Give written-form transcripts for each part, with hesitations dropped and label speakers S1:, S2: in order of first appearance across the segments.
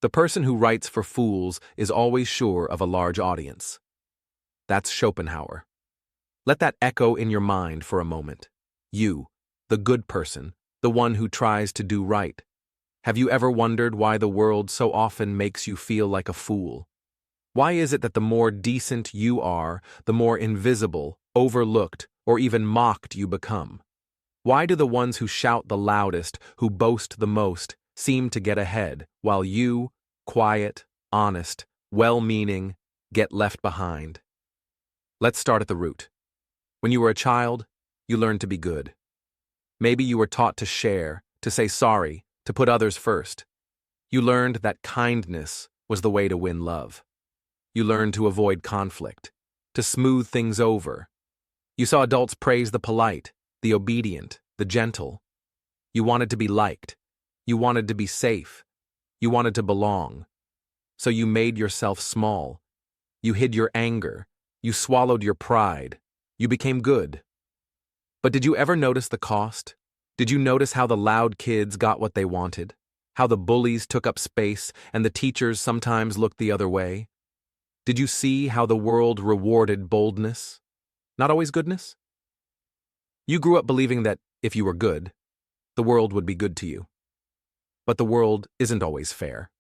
S1: The person who writes for fools is always sure of a large audience. That's Schopenhauer. Let that echo in your mind for a moment. You, the good person, the one who tries to do right. Have you ever wondered why the world so often makes you feel like a fool? Why is it that the more decent you are, the more invisible, overlooked, or even mocked you become? Why do the ones who shout the loudest, who boast the most, seem to get ahead, while you, quiet, honest, well-meaning, get left behind? Let's start at the root. When you were a child, you learned to be good. Maybe you were taught to share, to say sorry, to put others first. You learned that kindness was the way to win love. You learned to avoid conflict, to smooth things over. You saw adults praise the polite, the obedient, the gentle. You wanted to be liked. You wanted to be safe. You wanted to belong. So you made yourself small. You hid your anger. You swallowed your pride. You became good. But did you ever notice the cost? Did you notice how the loud kids got what they wanted? How the bullies took up space and the teachers sometimes looked the other way? Did you see how the world rewarded boldness? Not always goodness? You grew up believing that if you were good, the world would be good to you. But the world isn't always fair.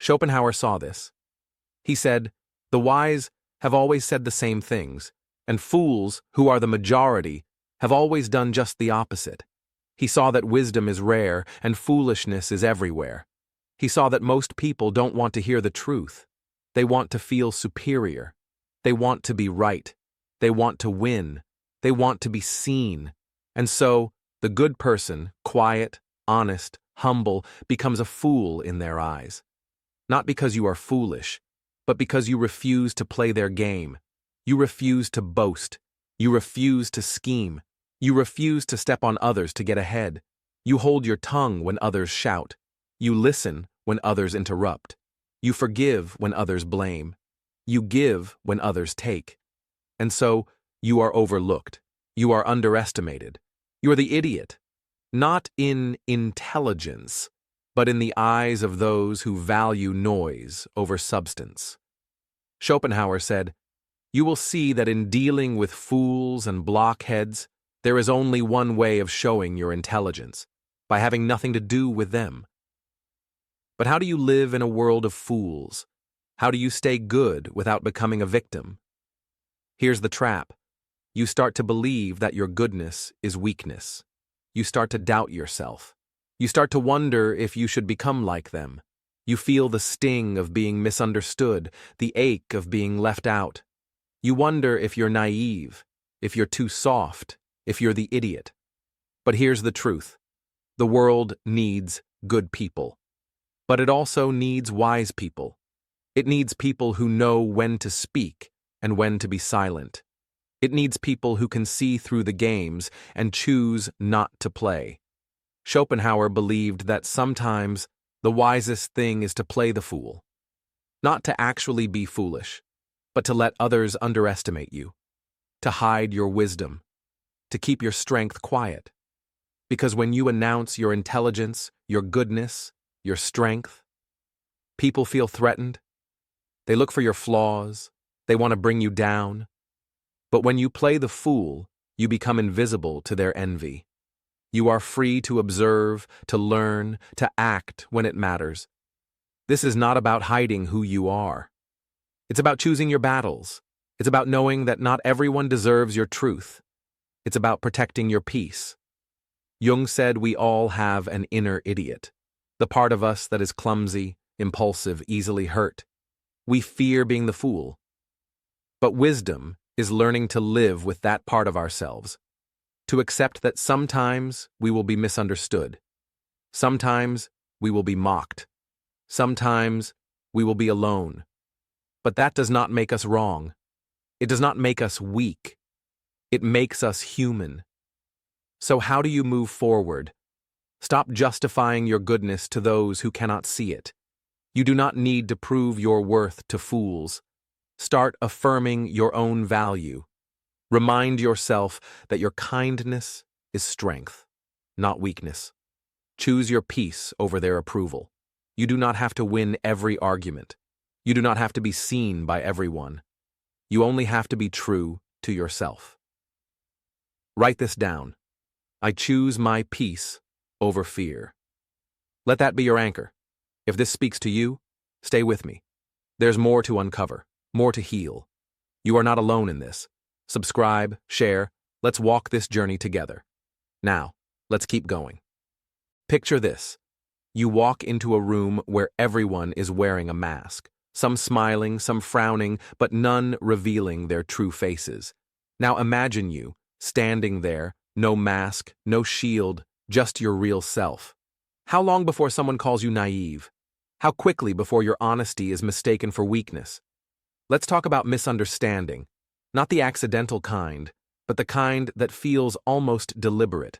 S1: Schopenhauer saw this. He said, "The wise have always said the same things, and fools, who are the majority, have always done just the opposite." He saw that wisdom is rare and foolishness is everywhere. He saw that most people don't want to hear the truth. They want to feel superior. They want to be right. They want to win. They want to be seen. And so, the good person, quiet, honest, humble, becomes a fool in their eyes. Not because you are foolish, but because you refuse to play their game. You refuse to boast. You refuse to scheme. You refuse to step on others to get ahead. You hold your tongue when others shout. You listen when others interrupt. You forgive when others blame. You give when others take. And so, you are overlooked. You are underestimated. You are the idiot. Not in intelligence, but in the eyes of those who value noise over substance. Schopenhauer said, "You will see that in dealing with fools and blockheads, there is only one way of showing your intelligence, by having nothing to do with them." But how do you live in a world of fools? How do you stay good without becoming a victim? Here's the trap. You start to believe that your goodness is weakness. You start to doubt yourself. You start to wonder if you should become like them. You feel the sting of being misunderstood, the ache of being left out. You wonder if you're naive, if you're too soft, if you're the idiot. But here's the truth. The world needs good people. But it also needs wise people. It needs people who know when to speak and when to be silent. It needs people who can see through the games and choose not to play. Schopenhauer believed that sometimes the wisest thing is to play the fool. Not to actually be foolish, but to let others underestimate you. To hide your wisdom. To keep your strength quiet. Because when you announce your intelligence, your goodness, your strength, people feel threatened. They look for your flaws. They want to bring you down. But when you play the fool, you become invisible to their envy. You are free to observe, to learn, to act when it matters. This is not about hiding who you are. It's about choosing your battles. It's about knowing that not everyone deserves your truth. It's about protecting your peace. Jung said we all have an inner idiot, the part of us that is clumsy, impulsive, easily hurt. We fear being the fool. But wisdom is learning to live with that part of ourselves, to accept that sometimes we will be misunderstood. Sometimes we will be mocked. Sometimes we will be alone. But that does not make us wrong. It does not make us weak. It makes us human. So how do you move forward? Stop justifying your goodness to those who cannot see it. You do not need to prove your worth to fools. Start affirming your own value. Remind yourself that your kindness is strength, not weakness. Choose your peace over their approval. You do not have to win every argument. You do not have to be seen by everyone. You only have to be true to yourself. Write this down. I choose my peace over fear. Let that be your anchor. If this speaks to you, stay with me. There's more to uncover, more to heal. You are not alone in this. Subscribe, share, let's walk this journey together. Now, let's keep going. Picture this. You walk into a room where everyone is wearing a mask, some smiling, some frowning, but none revealing their true faces. Now imagine you, standing there, no mask, no shield, just your real self. How long before someone calls you naive? How quickly before your honesty is mistaken for weakness? Let's talk about misunderstanding, not the accidental kind, but the kind that feels almost deliberate.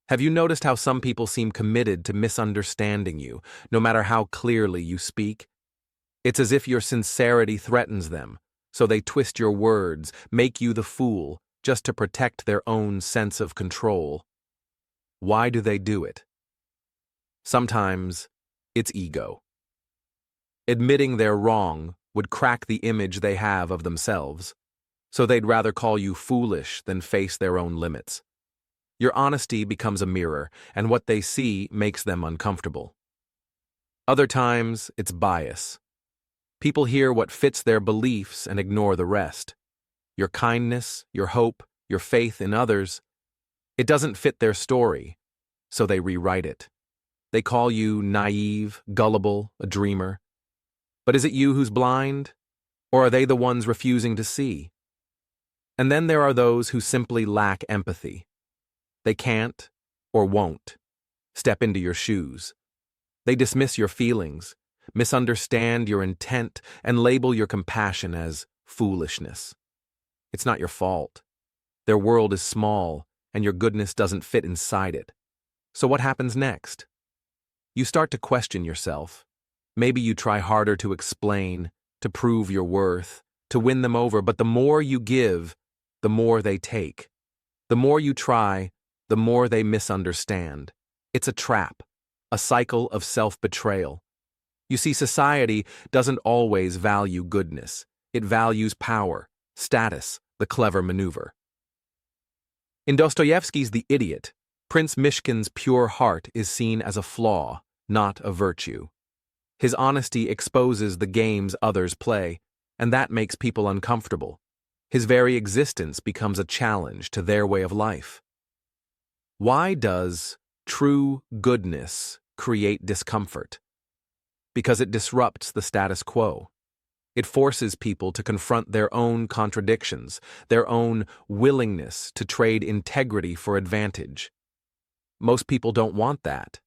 S1: Have you noticed how some people seem committed to misunderstanding you, no matter how clearly you speak? It's as if your sincerity threatens them, so they twist your words, make you the fool, just to protect their own sense of control. Why do they do it? Sometimes it's ego. Admitting they're wrong would crack the image they have of themselves, so they'd rather call you foolish than face their own limits. Your honesty becomes a mirror, and what they see makes them uncomfortable. Other times, it's bias. People hear what fits their beliefs and ignore the rest. Your kindness, your hope, your faith in others. It doesn't fit their story, so they rewrite it. They call you naive, gullible, a dreamer. But is it you who's blind? Or are they the ones refusing to see? And then there are those who simply lack empathy. They can't, or won't, step into your shoes. They dismiss your feelings, misunderstand your intent, and label your compassion as foolishness. It's not your fault. Their world is small, and your goodness doesn't fit inside it. So what happens next? You start to question yourself. Maybe you try harder to explain, to prove your worth, to win them over, but the more you give, the more they take. The more you try, the more they misunderstand. It's a trap, a cycle of self-betrayal. You see, society doesn't always value goodness. It values power, status, the clever maneuver. In Dostoevsky's The Idiot, Prince Mishkin's pure heart is seen as a flaw, not a virtue. His honesty exposes the games others play, and that makes people uncomfortable. His very existence becomes a challenge to their way of life. Why does true goodness create discomfort? Because it disrupts the status quo. It forces people to confront their own contradictions, their own willingness to trade integrity for advantage. Most people don't want that.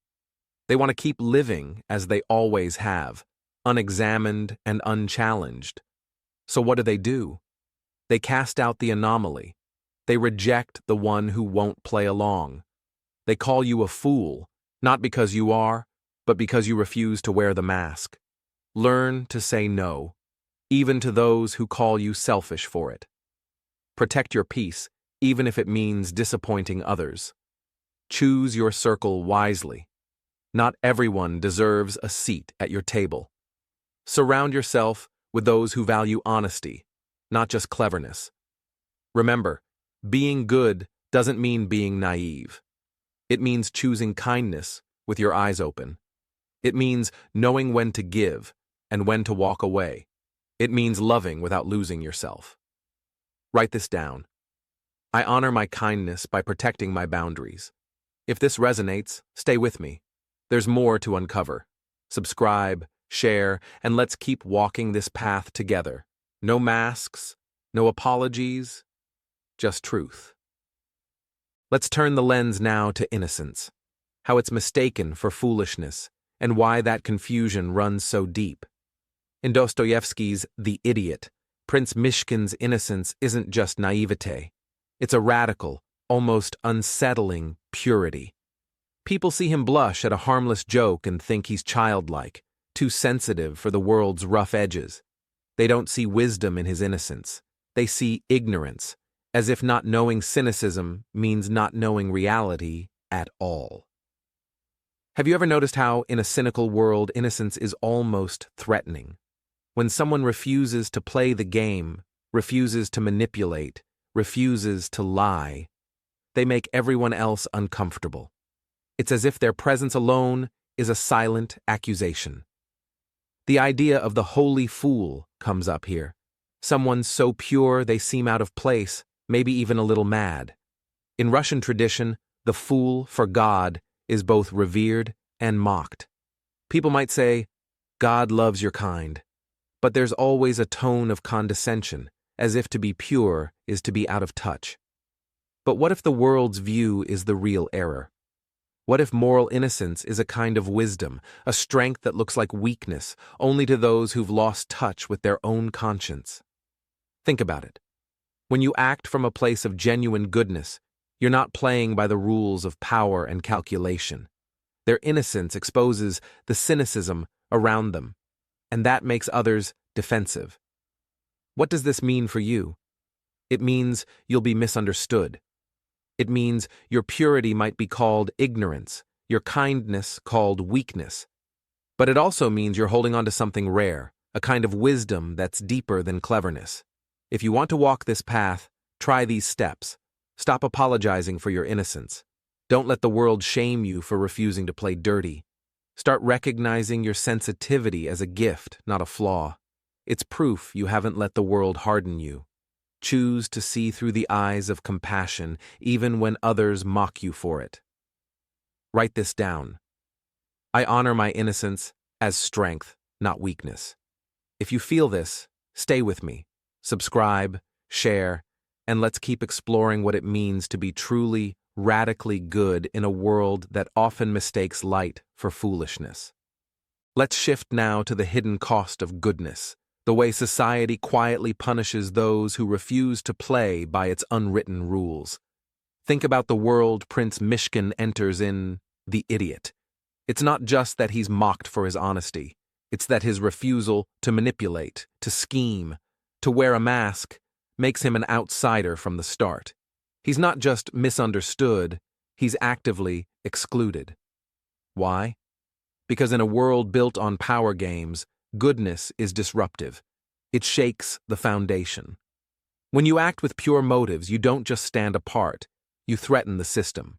S1: They want to keep living as they always have, unexamined and unchallenged. So what do? They cast out the anomaly. They reject the one who won't play along. They call you a fool, not because you are, but because you refuse to wear the mask. Learn to say no, even to those who call you selfish for it. Protect your peace, even if it means disappointing others. Choose your circle wisely. Not everyone deserves a seat at your table. Surround yourself with those who value honesty, not just cleverness. Remember, being good doesn't mean being naive. It means choosing kindness with your eyes open. It means knowing when to give and when to walk away. It means loving without losing yourself. Write this down. I honor my kindness by protecting my boundaries. If this resonates, stay with me. There's more to uncover. Subscribe, share, and let's keep walking this path together. No masks, no apologies, just truth. Let's turn the lens now to innocence, how it's mistaken for foolishness, and why that confusion runs so deep. In Dostoevsky's The Idiot, Prince Mishkin's innocence isn't just naivete. It's a radical, almost unsettling purity. People see him blush at a harmless joke and think he's childlike, too sensitive for the world's rough edges. They don't see wisdom in his innocence. They see ignorance, as if not knowing cynicism means not knowing reality at all. Have you ever noticed how, in a cynical world, innocence is almost threatening? When someone refuses to play the game, refuses to manipulate, refuses to lie, they make everyone else uncomfortable. It's as if their presence alone is a silent accusation. The idea of the holy fool comes up here. Someone so pure they seem out of place, maybe even a little mad. In Russian tradition, the fool for God is both revered and mocked. People might say, God loves your kind, but there's always a tone of condescension, as if to be pure is to be out of touch. But what if the world's view is the real error? What if moral innocence is a kind of wisdom, a strength that looks like weakness only to those who've lost touch with their own conscience? Think about it. When you act from a place of genuine goodness, you're not playing by the rules of power and calculation. Their innocence exposes the cynicism around them, and that makes others defensive. What does this mean for you? It means you'll be misunderstood. It means your purity might be called ignorance, your kindness called weakness. But it also means you're holding on to something rare, a kind of wisdom that's deeper than cleverness. If you want to walk this path, try these steps. Stop apologizing for your innocence. Don't let the world shame you for refusing to play dirty. Start recognizing your sensitivity as a gift, not a flaw. It's proof you haven't let the world harden you. Choose to see through the eyes of compassion, even when others mock you for it. Write this down. I honor my innocence as strength, not weakness. If you feel this, stay with me. Subscribe, share, and let's keep exploring what it means to be truly, radically good in a world that often mistakes light for foolishness. Let's shift now to the hidden cost of goodness, the way society quietly punishes those who refuse to play by its unwritten rules. Think about the world Prince Mishkin enters in The Idiot. It's not just that he's mocked for his honesty. It's that his refusal to manipulate, to scheme, to wear a mask makes him an outsider from the start. He's not just misunderstood, he's actively excluded. Why? Because in a world built on power games, goodness is disruptive. It shakes the foundation. When you act with pure motives, you don't just stand apart, you threaten the system.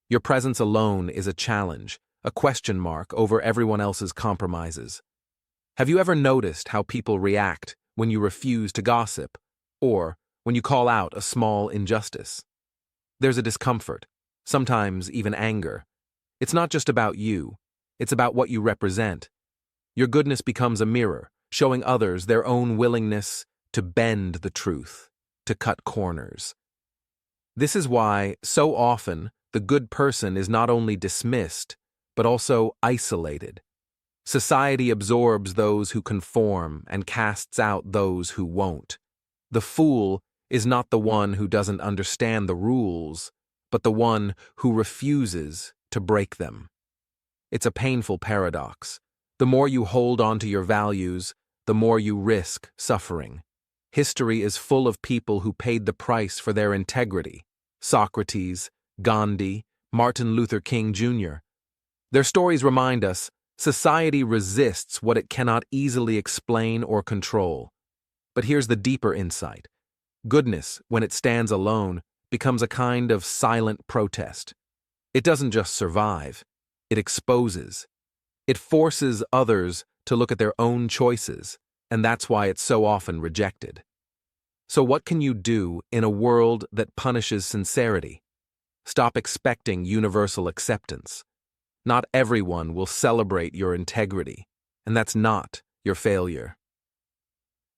S1: Your presence alone is a challenge, a question mark over everyone else's compromises. Have you ever noticed how people react when you refuse to gossip, or when you call out a small injustice? There's a discomfort, sometimes even anger. It's not just about you, it's about what you represent. Your goodness becomes a mirror, showing others their own willingness to bend the truth, to cut corners. This is why, so often, the good person is not only dismissed, but also isolated. Society absorbs those who conform and casts out those who won't. The fool is not the one who doesn't understand the rules, but the one who refuses to break them. It's a painful paradox. The more you hold on to your values, the more you risk suffering. History is full of people who paid the price for their integrity. Socrates, Gandhi, Martin Luther King Jr. Their stories remind us society resists what it cannot easily explain or control. But here's the deeper insight. Goodness, when it stands alone, becomes a kind of silent protest. It doesn't just survive, it exposes. It forces others to look at their own choices, and that's why it's so often rejected. So what can you do in a world that punishes sincerity? Stop expecting universal acceptance. Not everyone will celebrate your integrity, and that's not your failure.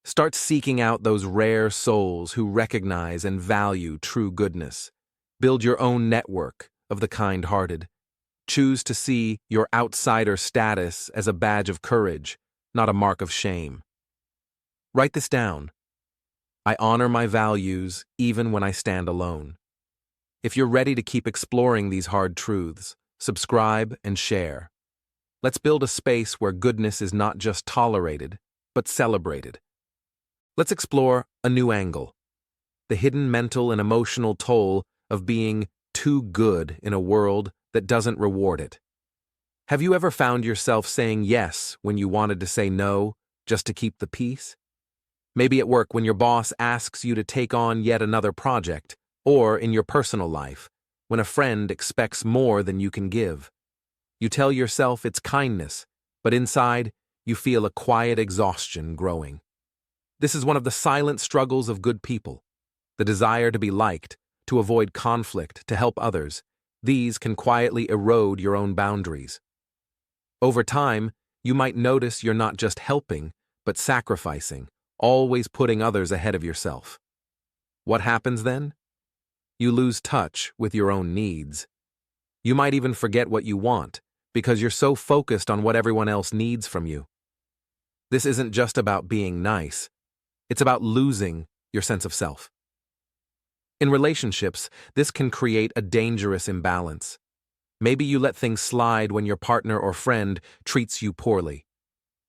S1: Start seeking out those rare souls who recognize and value true goodness. Build your own network of the kind-hearted. Choose to see your outsider status as a badge of courage, not a mark of shame. Write this down. I honor my values even when I stand alone. If you're ready to keep exploring these hard truths, subscribe and share. Let's build a space where goodness is not just tolerated, but celebrated. Let's explore a new angle. The hidden mental and emotional toll of being too good in a world that doesn't reward it. Have you ever found yourself saying yes when you wanted to say no, just to keep the peace? Maybe at work when your boss asks you to take on yet another project, or in your personal life, when a friend expects more than you can give. You tell yourself it's kindness, but inside, you feel a quiet exhaustion growing. This is one of the silent struggles of good people. The desire to be liked, to avoid conflict, to help others. These can quietly erode your own boundaries. Over time, you might notice you're not just helping, but sacrificing, always putting others ahead of yourself. What happens then? You lose touch with your own needs. You might even forget what you want, because you're so focused on what everyone else needs from you. This isn't just about being nice. It's about losing your sense of self. In relationships, this can create a dangerous imbalance. Maybe you let things slide when your partner or friend treats you poorly.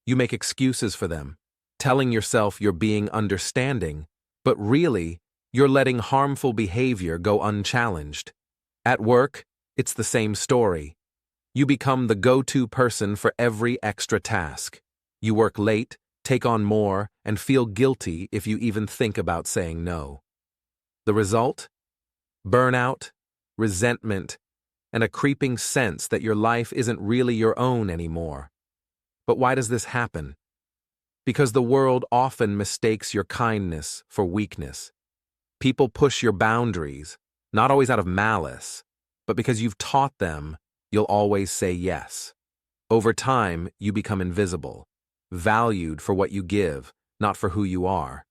S1: You make excuses for them, telling yourself you're being understanding, but really, you're letting harmful behavior go unchallenged. At work, it's the same story. You become the go-to person for every extra task. You work late, take on more, and feel guilty if you even think about saying no. The result? Burnout, resentment, and a creeping sense that your life isn't really your own anymore. But why does this happen? Because the world often mistakes your kindness for weakness. People push your boundaries, not always out of malice, but because you've taught them you'll always say yes. Over time, you become invisible, valued for what you give, not for who you are.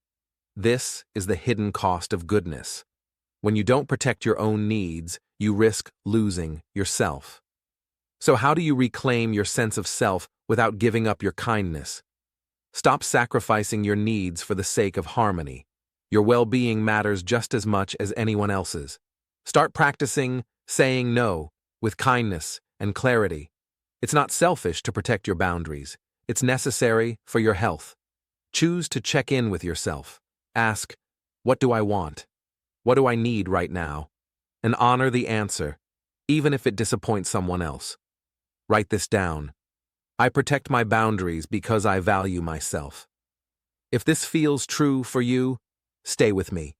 S1: This is the hidden cost of goodness. When you don't protect your own needs, you risk losing yourself. So how do you reclaim your sense of self without giving up your kindness? Stop sacrificing your needs for the sake of harmony. Your well-being matters just as much as anyone else's. Start practicing saying no with kindness and clarity. It's not selfish to protect your boundaries. It's necessary for your health. Choose to check in with yourself. Ask, what do I want? What do I need right now? And honor the answer, even if it disappoints someone else. Write this down. I protect my boundaries because I value myself. If this feels true for you, stay with me.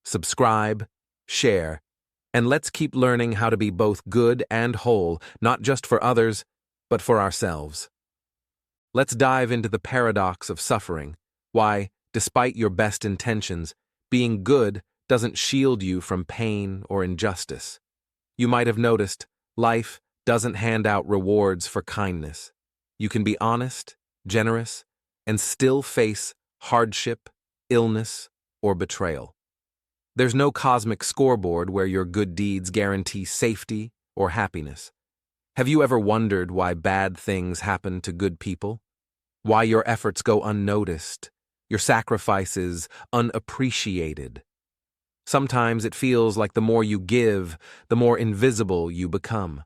S1: Subscribe, share, and let's keep learning how to be both good and whole, not just for others, but for ourselves. Let's dive into the paradox of suffering, why, despite your best intentions, being good doesn't shield you from pain or injustice. You might have noticed, life doesn't hand out rewards for kindness. You can be honest, generous, and still face hardship, illness, or betrayal. There's no cosmic scoreboard where your good deeds guarantee safety or happiness. Have you ever wondered why bad things happen to good people? Why your efforts go unnoticed, your sacrifices unappreciated? Sometimes it feels like the more you give, the more invisible you become.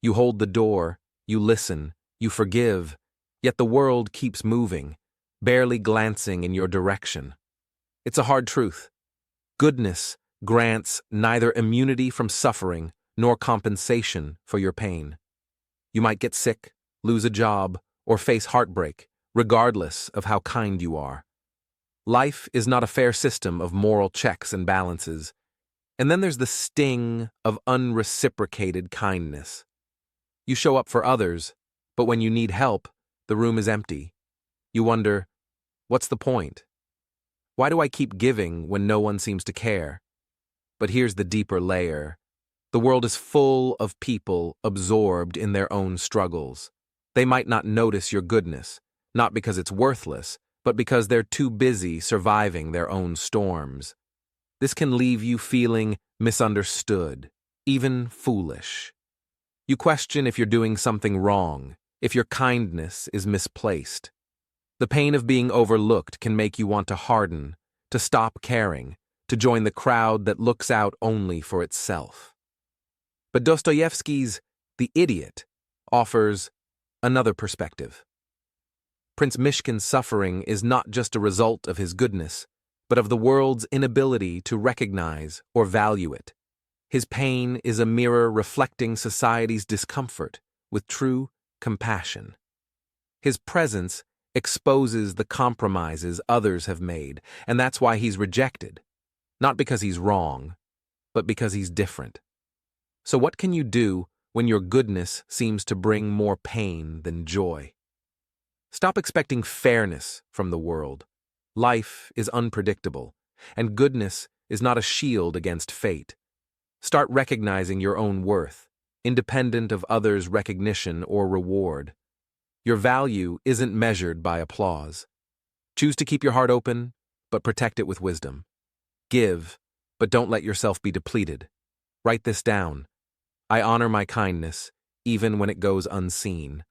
S1: You hold the door, you listen, you forgive, yet the world keeps moving, barely glancing in your direction. It's a hard truth. Goodness grants neither immunity from suffering nor compensation for your pain. You might get sick, lose a job, or face heartbreak, regardless of how kind you are. Life is not a fair system of moral checks and balances. And then there's the sting of unreciprocated kindness. You show up for others, but when you need help, the room is empty. You wonder, what's the point? Why do I keep giving when no one seems to care? But here's the deeper layer. The world is full of people absorbed in their own struggles. They might not notice your goodness, not because it's worthless, but because they're too busy surviving their own storms. This can leave you feeling misunderstood, even foolish. You question if you're doing something wrong, if your kindness is misplaced. The pain of being overlooked can make you want to harden, to stop caring, to join the crowd that looks out only for itself. But Dostoevsky's The Idiot offers another perspective. Prince Mishkin's suffering is not just a result of his goodness, but of the world's inability to recognize or value it. His pain is a mirror reflecting society's discomfort with true compassion. His presence exposes the compromises others have made, and that's why he's rejected. Not because he's wrong, but because he's different. So what can you do when your goodness seems to bring more pain than joy? Stop expecting fairness from the world. Life is unpredictable, and goodness is not a shield against fate. Start recognizing your own worth, independent of others' recognition or reward. Your value isn't measured by applause. Choose to keep your heart open, but protect it with wisdom. Give, but don't let yourself be depleted. Write this down. I honor my kindness, even when it goes unseen.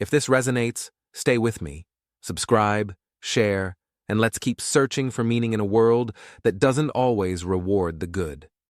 S1: If this resonates, stay with me. Subscribe, share, and let's keep searching for meaning in a world that doesn't always reward the good.